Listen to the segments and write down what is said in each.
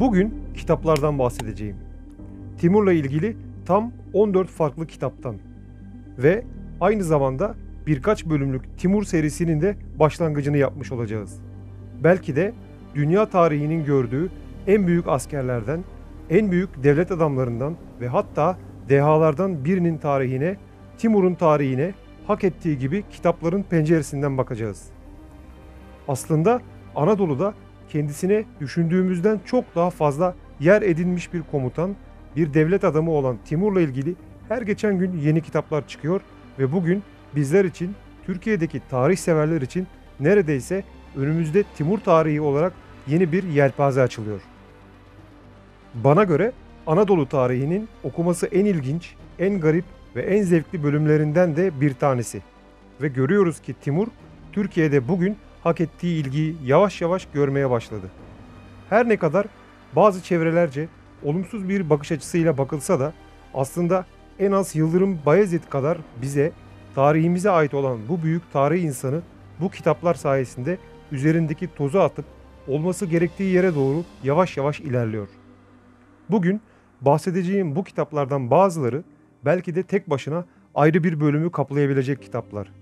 Bugün kitaplardan bahsedeceğim. Timur'la ilgili tam 14 farklı kitaptan ve aynı zamanda birkaç bölümlük Timur serisinin de başlangıcını yapmış olacağız. Belki de dünya tarihinin gördüğü en büyük askerlerden, en büyük devlet adamlarından ve hatta dehalardan birinin tarihine, Timur'un tarihine hak ettiği gibi kitapların penceresinden bakacağız. Aslında Anadolu'da kendisine düşündüğümüzden çok daha fazla yer edinmiş bir komutan, bir devlet adamı olan Timur'la ilgili her geçen gün yeni kitaplar çıkıyor ve bugün bizler için, Türkiye'deki tarih severler için neredeyse önümüzde Timur tarihi olarak yeni bir yelpaze açılıyor. Bana göre Anadolu tarihinin okuması en ilginç, en garip ve en zevkli bölümlerinden de bir tanesi. Ve görüyoruz ki Timur, Türkiye'de bugün hak ettiği ilgiyi yavaş yavaş görmeye başladı. Her ne kadar bazı çevrelerce olumsuz bir bakış açısıyla bakılsa da aslında en az Yıldırım Bayezid kadar bize, tarihimize ait olan bu büyük tarih insanı bu kitaplar sayesinde üzerindeki tozu atıp olması gerektiği yere doğru yavaş yavaş ilerliyor. Bugün bahsedeceğim bu kitaplardan bazıları belki de tek başına ayrı bir bölümü kaplayabilecek kitaplar.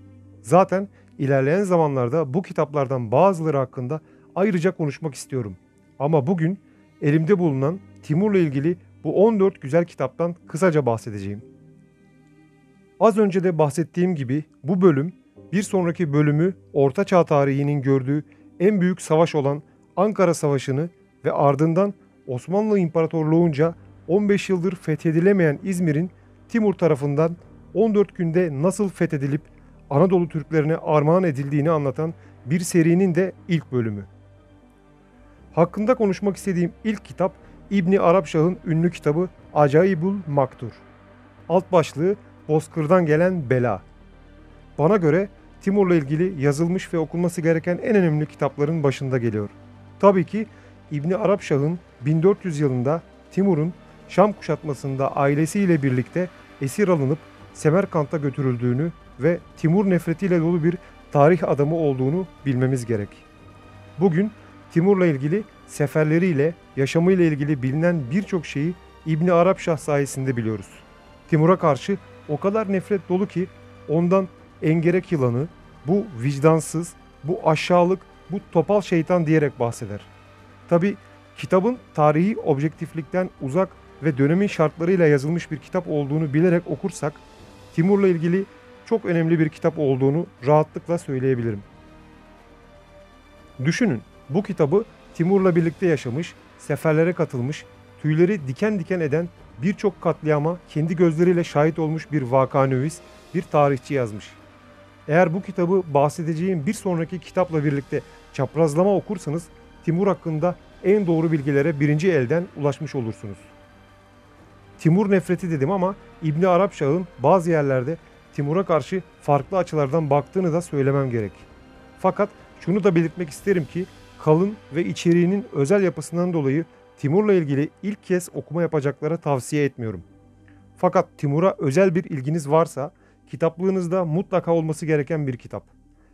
Zaten ilerleyen zamanlarda bu kitaplardan bazıları hakkında ayrıca konuşmak istiyorum. Ama bugün elimde bulunan Timur'la ilgili bu 14 güzel kitaptan kısaca bahsedeceğim. Az önce de bahsettiğim gibi bu bölüm bir sonraki bölümü Orta Çağ tarihinin gördüğü en büyük savaş olan Ankara Savaşı'nı ve ardından Osmanlı İmparatorluğunca 15 yıldır fethedilemeyen İzmir'in Timur tarafından 14 günde nasıl fethedilip Anadolu Türklerine armağan edildiğini anlatan bir serinin de ilk bölümü. Hakkında konuşmak istediğim ilk kitap İbni Arapşah'ın ünlü kitabı Acayibul Maktur. Alt başlığı Bozkır'dan gelen bela. Bana göre Timur'la ilgili yazılmış ve okunması gereken en önemli kitapların başında geliyor. Tabii ki İbni Arapşah'ın 1400 yılında Timur'un Şam kuşatmasında ailesiyle birlikte esir alınıp Semerkant'a götürüldüğünü ve Timur nefretiyle dolu bir tarih adamı olduğunu bilmemiz gerek. Bugün Timur'la ilgili seferleriyle, yaşamıyla ilgili bilinen birçok şeyi İbni Arapşah sayesinde biliyoruz. Timur'a karşı o kadar nefret dolu ki ondan engerek yılanı, bu vicdansız, bu aşağılık, bu topal şeytan diyerek bahseder. Tabi kitabın tarihi objektiflikten uzak ve dönemin şartlarıyla yazılmış bir kitap olduğunu bilerek okursak, Timur'la ilgili çok önemli bir kitap olduğunu rahatlıkla söyleyebilirim. Düşünün, bu kitabı Timur'la birlikte yaşamış, seferlere katılmış, tüyleri diken diken eden birçok katliama kendi gözleriyle şahit olmuş bir vakanüvis, bir tarihçi yazmış. Eğer bu kitabı bahsedeceğim bir sonraki kitapla birlikte çaprazlama okursanız Timur hakkında en doğru bilgilere birinci elden ulaşmış olursunuz. Timur nefreti dedim ama İbni Arapşah'ın bazı yerlerde Timur'a karşı farklı açılardan baktığını da söylemem gerek. Fakat şunu da belirtmek isterim ki kalın ve içeriğinin özel yapısından dolayı Timur'la ilgili ilk kez okuma yapacaklara tavsiye etmiyorum. Fakat Timur'a özel bir ilginiz varsa kitaplığınızda mutlaka olması gereken bir kitap.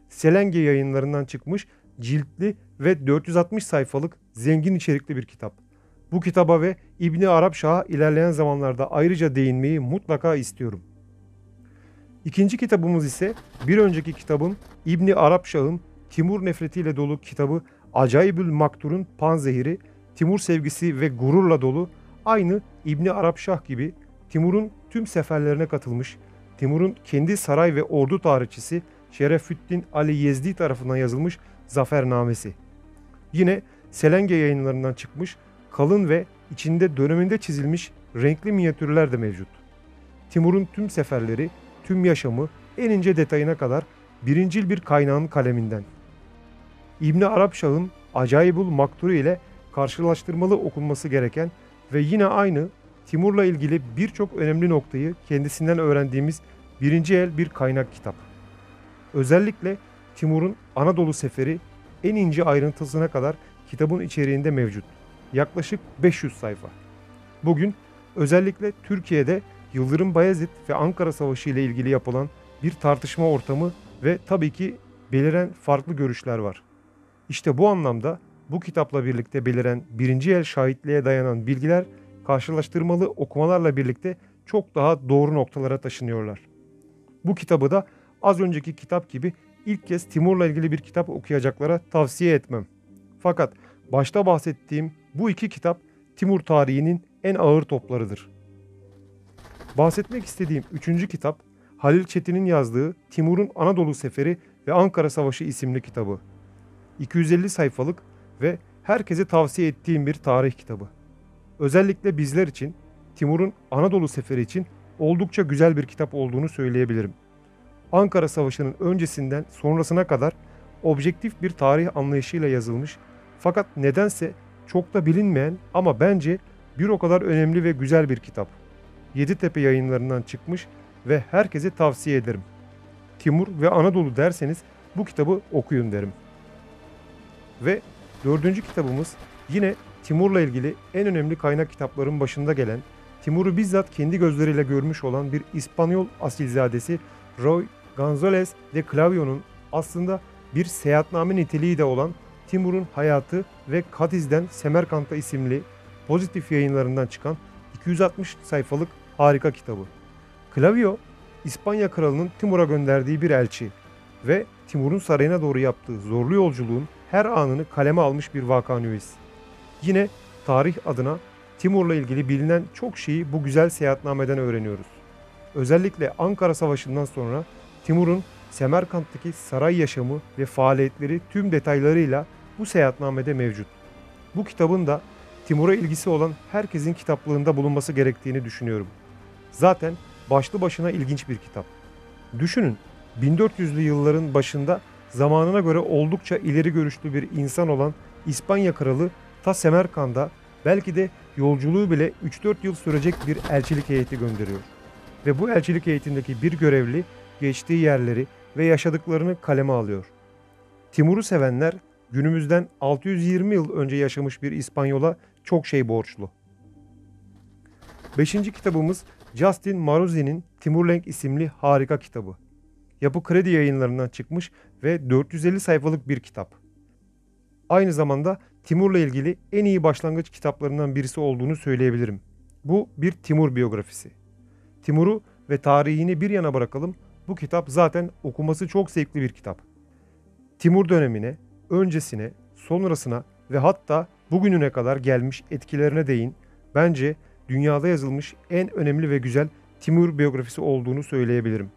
Selenge Yayınlarından çıkmış ciltli ve 460 sayfalık zengin içerikli bir kitap. Bu kitaba ve İbni Arapşah'a ilerleyen zamanlarda ayrıca değinmeyi mutlaka istiyorum. İkinci kitabımız ise bir önceki kitabın İbni Arapşah'ın Timur nefretiyle dolu kitabı Acayibül Maktur'un panzehiri, Timur sevgisi ve gururla dolu, aynı İbni Arapşah gibi Timur'un tüm seferlerine katılmış, Timur'un kendi saray ve ordu tarihçisi Şerefüddin Ali Yezdi tarafından yazılmış Zafernamesi. Yine Selenge Yayınlarından çıkmış kalın ve içinde döneminde çizilmiş renkli minyatürler de mevcut. Timur'un tüm seferleri, tüm yaşamı en ince detayına kadar birincil bir kaynağın kaleminden. İbni Arapşah'ın Acayibul Maktur ile karşılaştırmalı okunması gereken ve yine aynı Timur'la ilgili birçok önemli noktayı kendisinden öğrendiğimiz birinci el bir kaynak kitap. Özellikle Timur'un Anadolu seferi en ince ayrıntısına kadar kitabın içeriğinde mevcut. Yaklaşık 500 sayfa. Bugün özellikle Türkiye'de Yıldırım Bayezid ve Ankara Savaşı ile ilgili yapılan bir tartışma ortamı ve tabii ki beliren farklı görüşler var. İşte bu anlamda bu kitapla birlikte beliren birinci el şahitliğe dayanan bilgiler karşılaştırmalı okumalarla birlikte çok daha doğru noktalara taşınıyorlar. Bu kitabı da az önceki kitap gibi ilk kez Timur'la ilgili bir kitap okuyacaklara tavsiye etmem. Fakat başta bahsettiğim bu iki kitap Timur tarihinin en ağır toplarıdır. Bahsetmek istediğim üçüncü kitap Halil Çetin'in yazdığı Timur'un Anadolu Seferi ve Ankara Savaşı isimli kitabı. 250 sayfalık ve herkese tavsiye ettiğim bir tarih kitabı. Özellikle bizler için Timur'un Anadolu Seferi için oldukça güzel bir kitap olduğunu söyleyebilirim. Ankara Savaşı'nın öncesinden sonrasına kadar objektif bir tarih anlayışıyla yazılmış fakat nedense çok da bilinmeyen ama bence bir o kadar önemli ve güzel bir kitap. Yeditepe Yayınlarından çıkmış ve herkese tavsiye ederim. Timur ve Anadolu derseniz bu kitabı okuyun derim. Ve dördüncü kitabımız yine Timur'la ilgili en önemli kaynak kitapların başında gelen, Timur'u bizzat kendi gözleriyle görmüş olan bir İspanyol asilzadesi Roy González de Clavio'nun aslında bir seyahatname niteliği de olan Timur'un Hayatı ve Cadiz'den Semerkant'a isimli Pozitif Yayınlarından çıkan 260 sayfalık harika kitabı. Clavio, İspanya kralının Timur'a gönderdiği bir elçi ve Timur'un sarayına doğru yaptığı zorlu yolculuğun her anını kaleme almış bir vakanüvis. Yine tarih adına Timur'la ilgili bilinen çok şeyi bu güzel seyahatnameden öğreniyoruz. Özellikle Ankara Savaşı'ndan sonra Timur'un Semerkant'taki saray yaşamı ve faaliyetleri tüm detaylarıyla bu seyahatnamede mevcut. Bu kitabın da Timur'a ilgisi olan herkesin kitaplığında bulunması gerektiğini düşünüyorum. Zaten başlı başına ilginç bir kitap. Düşünün, 1400'lü yılların başında zamanına göre oldukça ileri görüşlü bir insan olan İspanya kralı ta Semerkant'a belki de yolculuğu bile 3-4 yıl sürecek bir elçilik heyeti gönderiyor. Ve bu elçilik heyetindeki bir görevli geçtiği yerleri ve yaşadıklarını kaleme alıyor. Timur'u sevenler günümüzden 620 yıl önce yaşamış bir İspanyola çok şey borçlu. Beşinci kitabımız Justin Marozzi'nin Timurlenk isimli harika kitabı. Yapı Kredi Yayınlarından çıkmış ve 450 sayfalık bir kitap. Aynı zamanda Timur'la ilgili en iyi başlangıç kitaplarından birisi olduğunu söyleyebilirim. Bu bir Timur biyografisi. Timur'u ve tarihini bir yana bırakalım, bu kitap zaten okuması çok zevkli bir kitap. Timur dönemine, öncesine, sonrasına ve hatta bugününe kadar gelmiş etkilerine değin, bence dünyada yazılmış en önemli ve güzel Timur biyografisi olduğunu söyleyebilirim.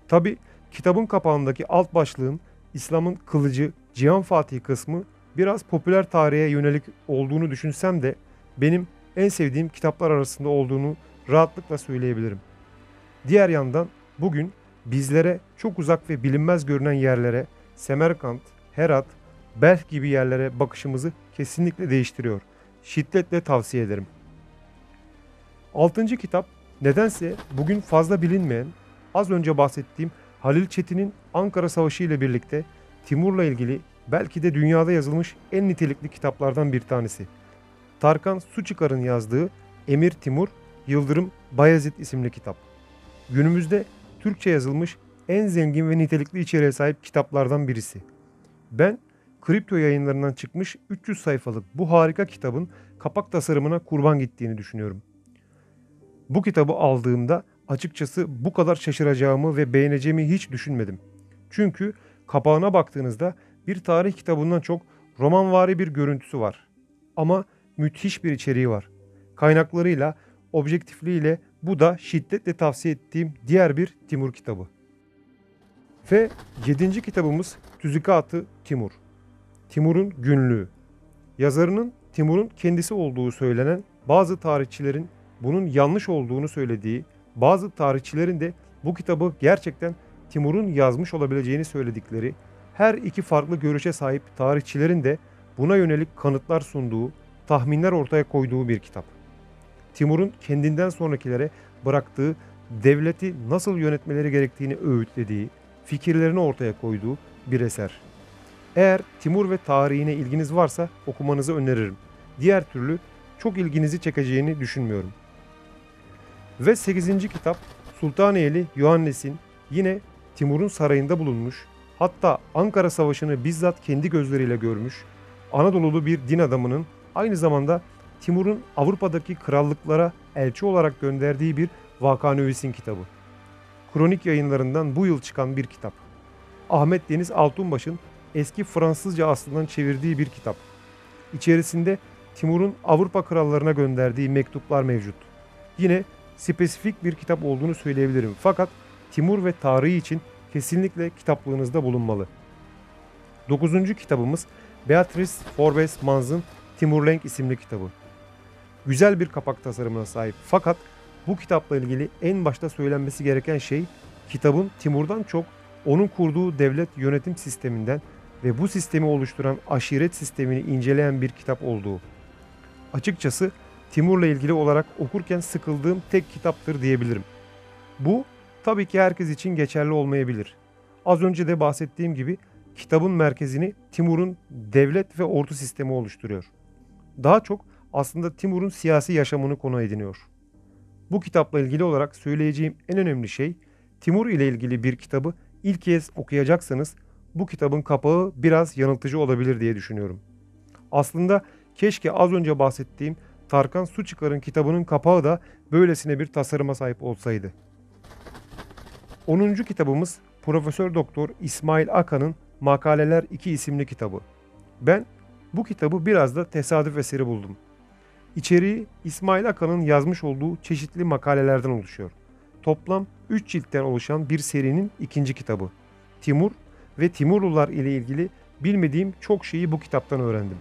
Tabi kitabın kapağındaki alt başlığın İslam'ın kılıcı Cihan Fatih kısmı biraz popüler tarihe yönelik olduğunu düşünsem de benim en sevdiğim kitaplar arasında olduğunu rahatlıkla söyleyebilirim. Diğer yandan bugün bizlere çok uzak ve bilinmez görünen yerlere, Semerkant, Herat, Belh gibi yerlere bakışımızı kesinlikle değiştiriyor. Şiddetle tavsiye ederim. Altıncı kitap nedense bugün fazla bilinmeyen, az önce bahsettiğim Halil Çetin'in Ankara Savaşı ile birlikte Timur'la ilgili belki de dünyada yazılmış en nitelikli kitaplardan bir tanesi. Tarkan Suçikar'ın yazdığı Emir Timur, Yıldırım Bayezid isimli kitap. Günümüzde Türkçe yazılmış en zengin ve nitelikli içeriğe sahip kitaplardan birisi. Ben Kripto Yayınlarından çıkmış 300 sayfalık bu harika kitabın kapak tasarımına kurban gittiğini düşünüyorum. Bu kitabı aldığımda açıkçası bu kadar şaşıracağımı ve beğeneceğimi hiç düşünmedim. Çünkü kapağına baktığınızda bir tarih kitabından çok romanvari bir görüntüsü var. Ama müthiş bir içeriği var. Kaynaklarıyla, objektifliğiyle bu da şiddetle tavsiye ettiğim diğer bir Timur kitabı. Ve 7. kitabımız Tüzükat-ı Timur. Timur'un günlüğü. Yazarının Timur'un kendisi olduğu söylenen bazı tarihçilerin bunun yanlış olduğunu söylediği, bazı tarihçilerin de bu kitabı gerçekten Timur'un yazmış olabileceğini söyledikleri, her iki farklı görüşe sahip tarihçilerin de buna yönelik kanıtlar sunduğu, tahminler ortaya koyduğu bir kitap. Timur'un kendinden sonrakilere bıraktığı, devleti nasıl yönetmeleri gerektiğini öğütlediği, fikirlerini ortaya koyduğu bir eser. Eğer Timur ve tarihine ilginiz varsa okumanızı öneririm. Diğer türlü çok ilginizi çekeceğini düşünmüyorum. Ve 8. kitap Sultaniyeli Yohannes'in yine Timur'un sarayında bulunmuş, hatta Ankara Savaşı'nı bizzat kendi gözleriyle görmüş, Anadolu'lu bir din adamının aynı zamanda Timur'un Avrupa'daki krallıklara elçi olarak gönderdiği bir vakanüvisin kitabı. Kronik Yayınlarından bu yıl çıkan bir kitap. Ahmet Deniz Altunbaş'ın eski Fransızca aslından çevirdiği bir kitap. İçerisinde Timur'un Avrupa krallarına gönderdiği mektuplar mevcut. Yine spesifik bir kitap olduğunu söyleyebilirim. Fakat Timur ve tarihi için kesinlikle kitaplığınızda bulunmalı. 9. kitabımız Beatrice Forbes Mans'ın Timurlenk isimli kitabı. Güzel bir kapak tasarımına sahip fakat bu kitapla ilgili en başta söylenmesi gereken şey kitabın Timur'dan çok onun kurduğu devlet yönetim sisteminden ve bu sistemi oluşturan aşiret sistemini inceleyen bir kitap olduğu. Açıkçası Timur'la ilgili olarak okurken sıkıldığım tek kitaptır diyebilirim. Bu tabii ki herkes için geçerli olmayabilir. Az önce de bahsettiğim gibi kitabın merkezini Timur'un devlet ve ordu sistemi oluşturuyor. Daha çok aslında Timur'un siyasi yaşamını konu ediniyor. Bu kitapla ilgili olarak söyleyeceğim en önemli şey, Timur ile ilgili bir kitabı ilk kez okuyacaksanız bu kitabın kapağı biraz yanıltıcı olabilir diye düşünüyorum. Aslında keşke az önce bahsettiğim Tarkan Suçikar'ın kitabının kapağı da böylesine bir tasarıma sahip olsaydı. 10. kitabımız Profesör Doktor İsmail Akan'ın Makaleler 2 isimli kitabı. Ben bu kitabı biraz da tesadüf eseri buldum. İçeriği İsmail Akan'ın yazmış olduğu çeşitli makalelerden oluşuyor. Toplam 3 ciltten oluşan bir serinin ikinci kitabı. Timur ve Timurlular ile ilgili bilmediğim çok şeyi bu kitaptan öğrendim.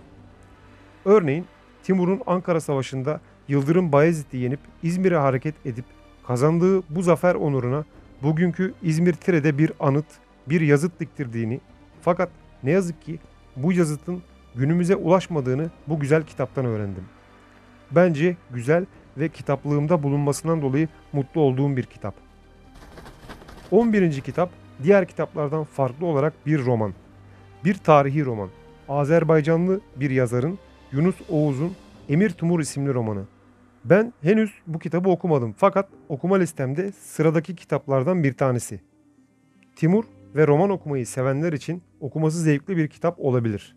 Örneğin Timur'un Ankara Savaşı'nda Yıldırım Bayezid'i yenip İzmir'e hareket edip kazandığı bu zafer onuruna bugünkü İzmir Tire'de bir anıt, bir yazıt diktirdiğini fakat ne yazık ki bu yazıtın günümüze ulaşmadığını bu güzel kitaptan öğrendim. Bence güzel ve kitaplığımda bulunmasından dolayı mutlu olduğum bir kitap. 11. kitap diğer kitaplardan farklı olarak bir roman. Bir tarihi roman. Azerbaycanlı bir yazarın Yunus Oğuz'un Emir Timur isimli romanı. Ben henüz bu kitabı okumadım fakat okuma listemde sıradaki kitaplardan bir tanesi. Timur ve roman okumayı sevenler için okuması zevkli bir kitap olabilir.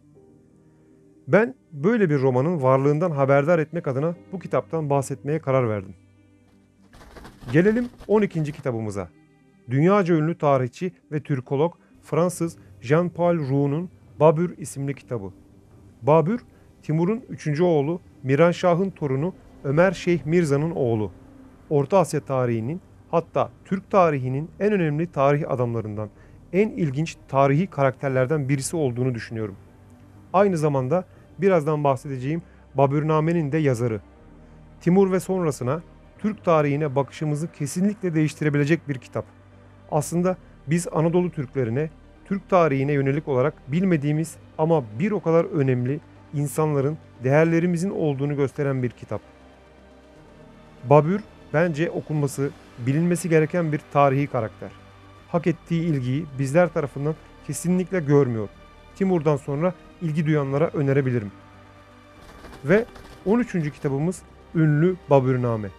Ben böyle bir romanın varlığından haberdar etmek adına bu kitaptan bahsetmeye karar verdim. Gelelim 12. kitabımıza. Dünyaca ünlü tarihçi ve Türkolog Fransız Jean-Paul Roux'un Babür isimli kitabı. Babür, Timur'un 3. oğlu Miranşah'ın torunu Ömer Şeyh Mirza'nın oğlu. Orta Asya tarihinin hatta Türk tarihinin en önemli tarih adamlarından, en ilginç tarihi karakterlerden birisi olduğunu düşünüyorum. Aynı zamanda birazdan bahsedeceğim Babürname'nin de yazarı. Timur ve sonrasına Türk tarihine bakışımızı kesinlikle değiştirebilecek bir kitap. Aslında biz Anadolu Türklerine, Türk tarihine yönelik olarak bilmediğimiz ama bir o kadar önemli insanların, değerlerimizin olduğunu gösteren bir kitap. Babür bence okunması, bilinmesi gereken bir tarihi karakter. Hak ettiği ilgiyi bizler tarafından kesinlikle görmüyor. Timur'dan sonra ilgi duyanlara önerebilirim. Ve 13. kitabımız ünlü Babürname.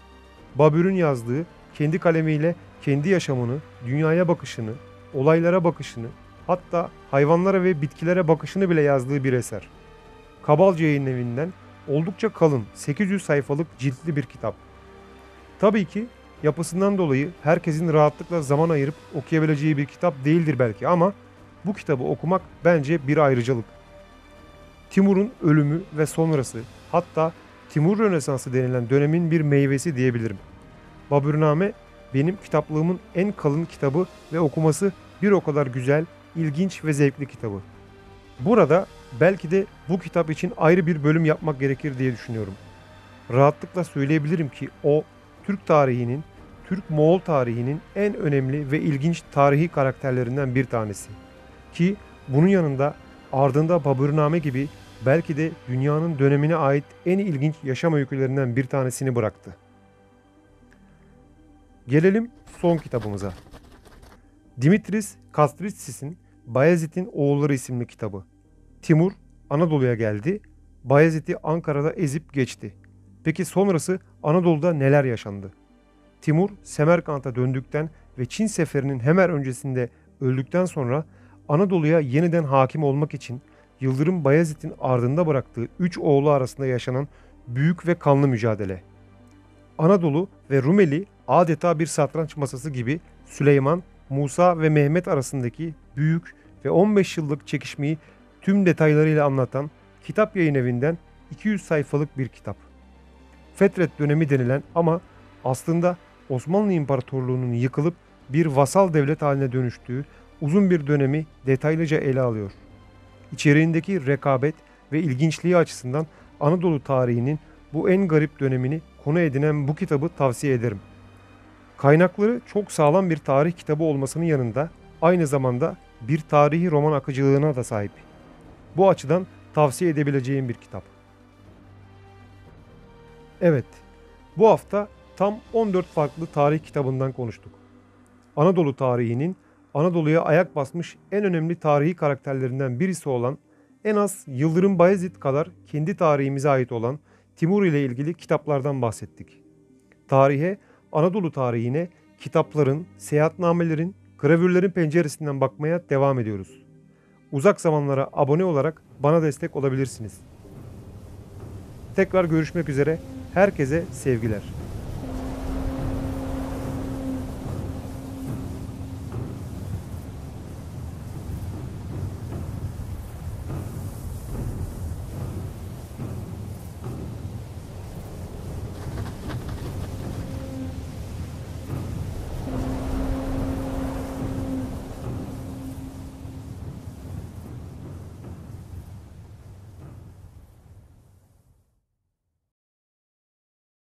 Babür'ün yazdığı, kendi kalemiyle kendi yaşamını, dünyaya bakışını, olaylara bakışını, hatta hayvanlara ve bitkilere bakışını bile yazdığı bir eser. Kabalcı Yayınevi'nden oldukça kalın, 800 sayfalık ciltli bir kitap. Tabii ki yapısından dolayı herkesin rahatlıkla zaman ayırıp okuyabileceği bir kitap değildir belki ama bu kitabı okumak bence bir ayrıcalık. Timur'un ölümü ve sonrası, hatta Timur Rönesansı denilen dönemin bir meyvesi diyebilirim. Babürname benim kitaplığımın en kalın kitabı ve okuması bir o kadar güzel, ilginç ve zevkli kitabı. Burada belki de bu kitap için ayrı bir bölüm yapmak gerekir diye düşünüyorum. Rahatlıkla söyleyebilirim ki o Türk tarihinin, Türk-Moğol tarihinin en önemli ve ilginç tarihi karakterlerinden bir tanesi. Ki bunun yanında ardında Babürname gibi belki de dünyanın dönemine ait en ilginç yaşam öykülerinden bir tanesini bıraktı. Gelelim son kitabımıza. Dimitris Kastritsis'in Bayezid'in Oğulları isimli kitabı. Timur Anadolu'ya geldi, Bayezid'i Ankara'da ezip geçti. Peki sonrası Anadolu'da neler yaşandı? Timur Semerkant'a döndükten ve Çin seferinin hemen öncesinde öldükten sonra Anadolu'ya yeniden hakim olmak için Yıldırım Bayezid'in ardında bıraktığı 3 oğlu arasında yaşanan büyük ve kanlı mücadele. Anadolu ve Rumeli adeta bir satranç masası gibi Süleyman, Musa ve Mehmet arasındaki büyük ve 15 yıllık çekişmeyi tüm detaylarıyla anlatan Kitap Yayın Evi'nden 200 sayfalık bir kitap. Fetret dönemi denilen ama aslında Osmanlı İmparatorluğu'nun yıkılıp bir vasal devlet haline dönüştüğü uzun bir dönemi detaylıca ele alıyor. İçeriğindeki rekabet ve ilginçliği açısından Anadolu tarihinin bu en garip dönemini konu edinen bu kitabı tavsiye ederim. Kaynakları çok sağlam bir tarih kitabı olmasının yanında aynı zamanda bir tarihi roman akıcılığına da sahip. Bu açıdan tavsiye edebileceğim bir kitap. Evet, bu hafta tam 14 farklı tarih kitabından konuştuk. Anadolu tarihinin Anadolu'ya ayak basmış en önemli tarihi karakterlerinden birisi olan, en az Yıldırım Bayezid kadar kendi tarihimize ait olan Timur ile ilgili kitaplardan bahsettik. Tarihe, Anadolu tarihine kitapların, seyahatnamelerin, gravürlerin penceresinden bakmaya devam ediyoruz. Uzak zamanlara abone olarak bana destek olabilirsiniz. Tekrar görüşmek üzere. Herkese sevgiler.